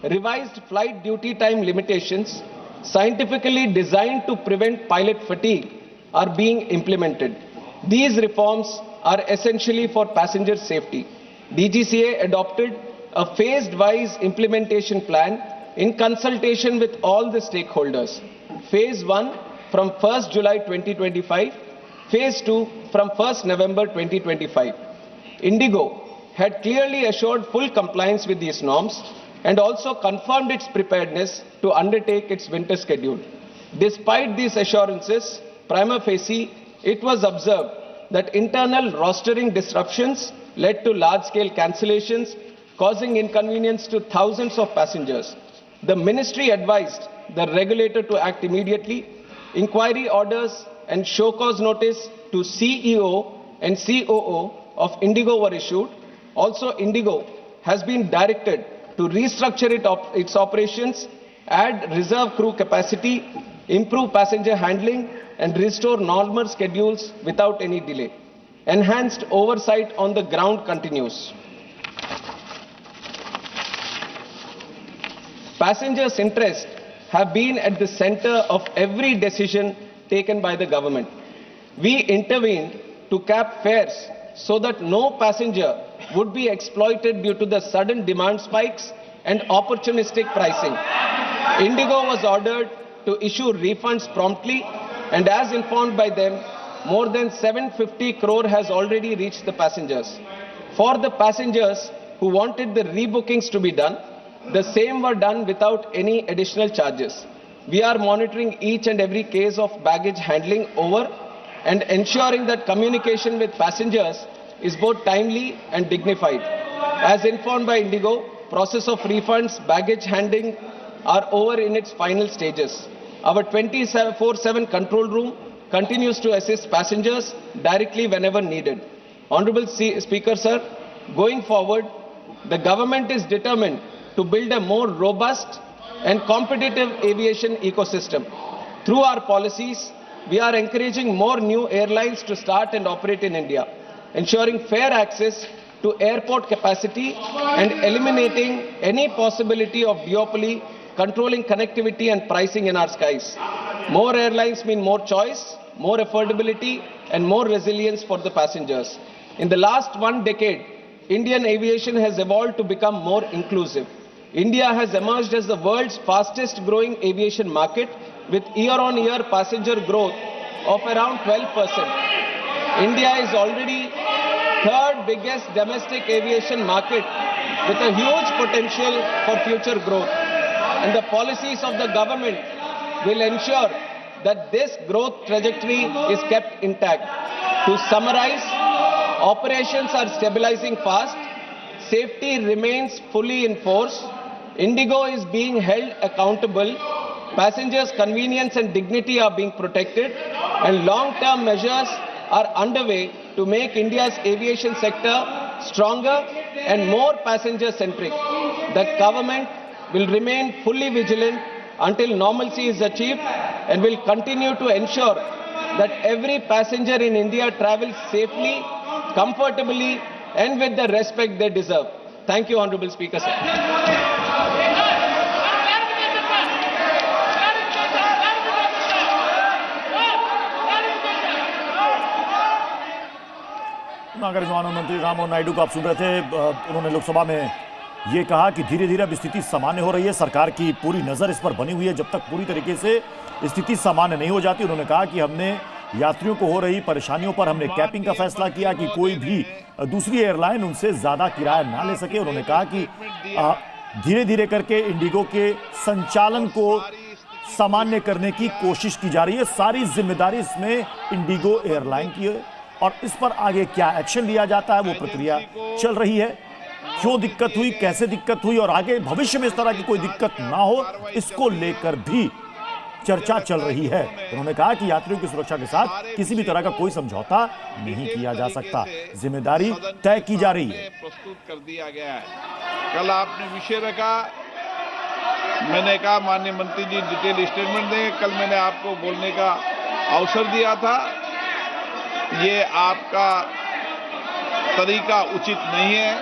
revised flight duty time limitations, scientifically designed to prevent pilot fatigue, are being implemented. These reforms are essentially for passenger safety. DGCA adopted a phased-wise implementation plan in consultation with all the stakeholders. Phase 1 from 1st July 2025, Phase 2 from 1st November 2025. Indigo had clearly assured full compliance with these norms and also confirmed its preparedness to undertake its winter schedule. Despite these assurances, prima facie, it was observed that internal rostering disruptions led to large-scale cancellations, causing inconvenience to thousands of passengers. The ministry advised the regulator to act immediately. Inquiry orders and show cause notice to CEO and COO of Indigo were issued. Also, Indigo has been directed to restructure its operations, add reserve crew capacity, improve passenger handling, and restore normal schedules without any delay. Enhanced oversight on the ground continues. Passengers' interests have been at the center of every decision taken by the government. We intervened to cap fares so that no passenger would be exploited due to the sudden demand spikes and opportunistic pricing. Indigo was ordered to issue refunds promptly, and as informed by them, more than 750 crore has already reached the passengers. For the passengers who wanted the rebookings to be done, the same were done without any additional charges. We are monitoring each and every case of baggage handling over and ensuring that communication with passengers is both timely and dignified. As informed by Indigo, process of refunds, baggage handling are over in its final stages. Our 24/7 control room continues to assist passengers directly whenever needed. Honorable Speaker, sir, going forward, the government is determined to build a more robust and competitive aviation ecosystem. Through our policies, we are encouraging more new airlines to start and operate in India, ensuring fair access to airport capacity and eliminating any possibility of duopoly, controlling connectivity and pricing in our skies. More airlines mean more choice, more affordability, and more resilience for the passengers. In the last 1 decade, Indian aviation has evolved to become more inclusive. India has emerged as the world's fastest growing aviation market with year-on-year passenger growth of around 12%. India is already third biggest domestic aviation market with a huge potential for future growth. And the policies of the government will ensure that this growth trajectory is kept intact. To summarize, operations are stabilizing fast, safety remains fully in force, Indigo is being held accountable, passengers' convenience and dignity are being protected, and long-term measures are underway to make India's aviation sector stronger and more passenger-centric. The government will remain fully vigilant until normalcy is achieved and will continue to ensure that every passenger in India travels safely, comfortably, and with the respect they deserve. Thank you, Honorable Speaker, sir. नागरिक मानव मंत्री राममोहन नायडू को आप सुन रहे थे। उन्होंने लोकसभा में ये कहा कि धीरे धीरे अब स्थिति सामान्य हो रही है, सरकार की पूरी नजर इस पर बनी हुई है। जब तक पूरी तरीके से स्थिति सामान्य नहीं हो जाती, उन्होंने कहा कि हमने यात्रियों को हो रही परेशानियों पर हमने कैपिंग का फैसला किया कि कोई भी दूसरी एयरलाइन उनसे ज्यादा किराया ना ले सके। उन्होंने कहा कि धीरे धीरे करके इंडिगो के संचालन को सामान्य करने की कोशिश की जा रही है। सारी जिम्मेदारी इसमें इंडिगो एयरलाइन की है और इस पर आगे क्या एक्शन लिया जाता है वो प्रक्रिया चल रही है। क्यों दिक्कत हुई, कैसे दिक्कत हुई और आगे भविष्य में इस तरह की कोई दिक्कत ना हो, इसको लेकर भी चर्चा चल रही है। उन्होंने कहा कि यात्रियों की सुरक्षा के साथ किसी भी तरह का कोई समझौता नहीं किया जा सकता, जिम्मेदारी तय की जा रही है। प्रस्तुत कर दिया गया है। कल आपने विषय रखा, मैंने कहा माननीय मंत्री जी डिटेल स्टेटमेंट देंगे। कल मैंने आपको बोलने का अवसर दिया था, ये आपका तरीका उचित नहीं है,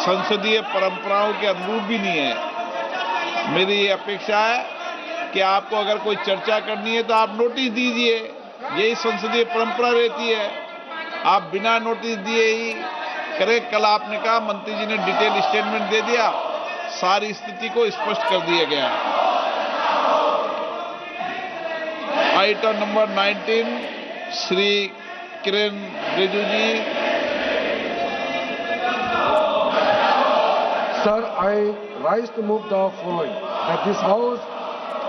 संसदीय परंपराओं के अनुरूप भी नहीं है। मेरी ये अपेक्षा है कि आपको अगर कोई चर्चा करनी है तो आप नोटिस दीजिए, यही संसदीय परंपरा रहती है। आप बिना नोटिस दिए ही करें। कल आपने कहा मंत्री जी ने डिटेल स्टेटमेंट दे दिया, सारी स्थिति को स्पष्ट कर दिया गया। Item number 19 Shri Kiren Rijiju ji. Sir, I rise to move the following, that this House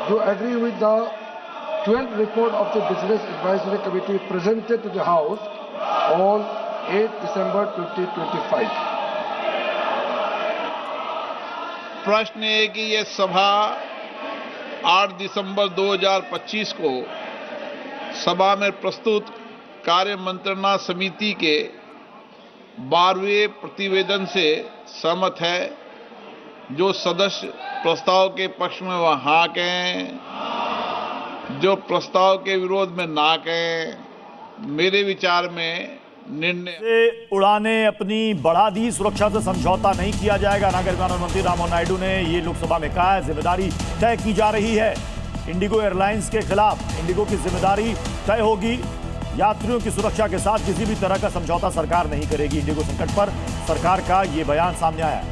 do agree with the 12th report of the Business Advisory Committee presented to the House on 8 December 2025. प्रश्न है कि यह सभा 8 दिसंबर 2025 को सभा में प्रस्तुत कार्य मंत्रणा समिति के 12वें प्रतिवेदन से सहमत है। जो सदस्य प्रस्ताव के पक्ष में वह हाँ कहें, जो प्रस्ताव के विरोध में ना कहें। मेरे विचार में निर्णय से उड़ाने अपनी बढ़ा दी, सुरक्षा से समझौता नहीं किया जाएगा। नागरिक विमानन मंत्री राममोहन नायडू ने ये लोकसभा में कहा है। जिम्मेदारी तय की जा रही है। इंडिगो एयरलाइंस के खिलाफ इंडिगो की जिम्मेदारी तय होगी। यात्रियों की सुरक्षा के साथ किसी भी तरह का समझौता सरकार नहीं करेगी। इंडिगो संकट पर सरकार का ये बयान सामने आया है।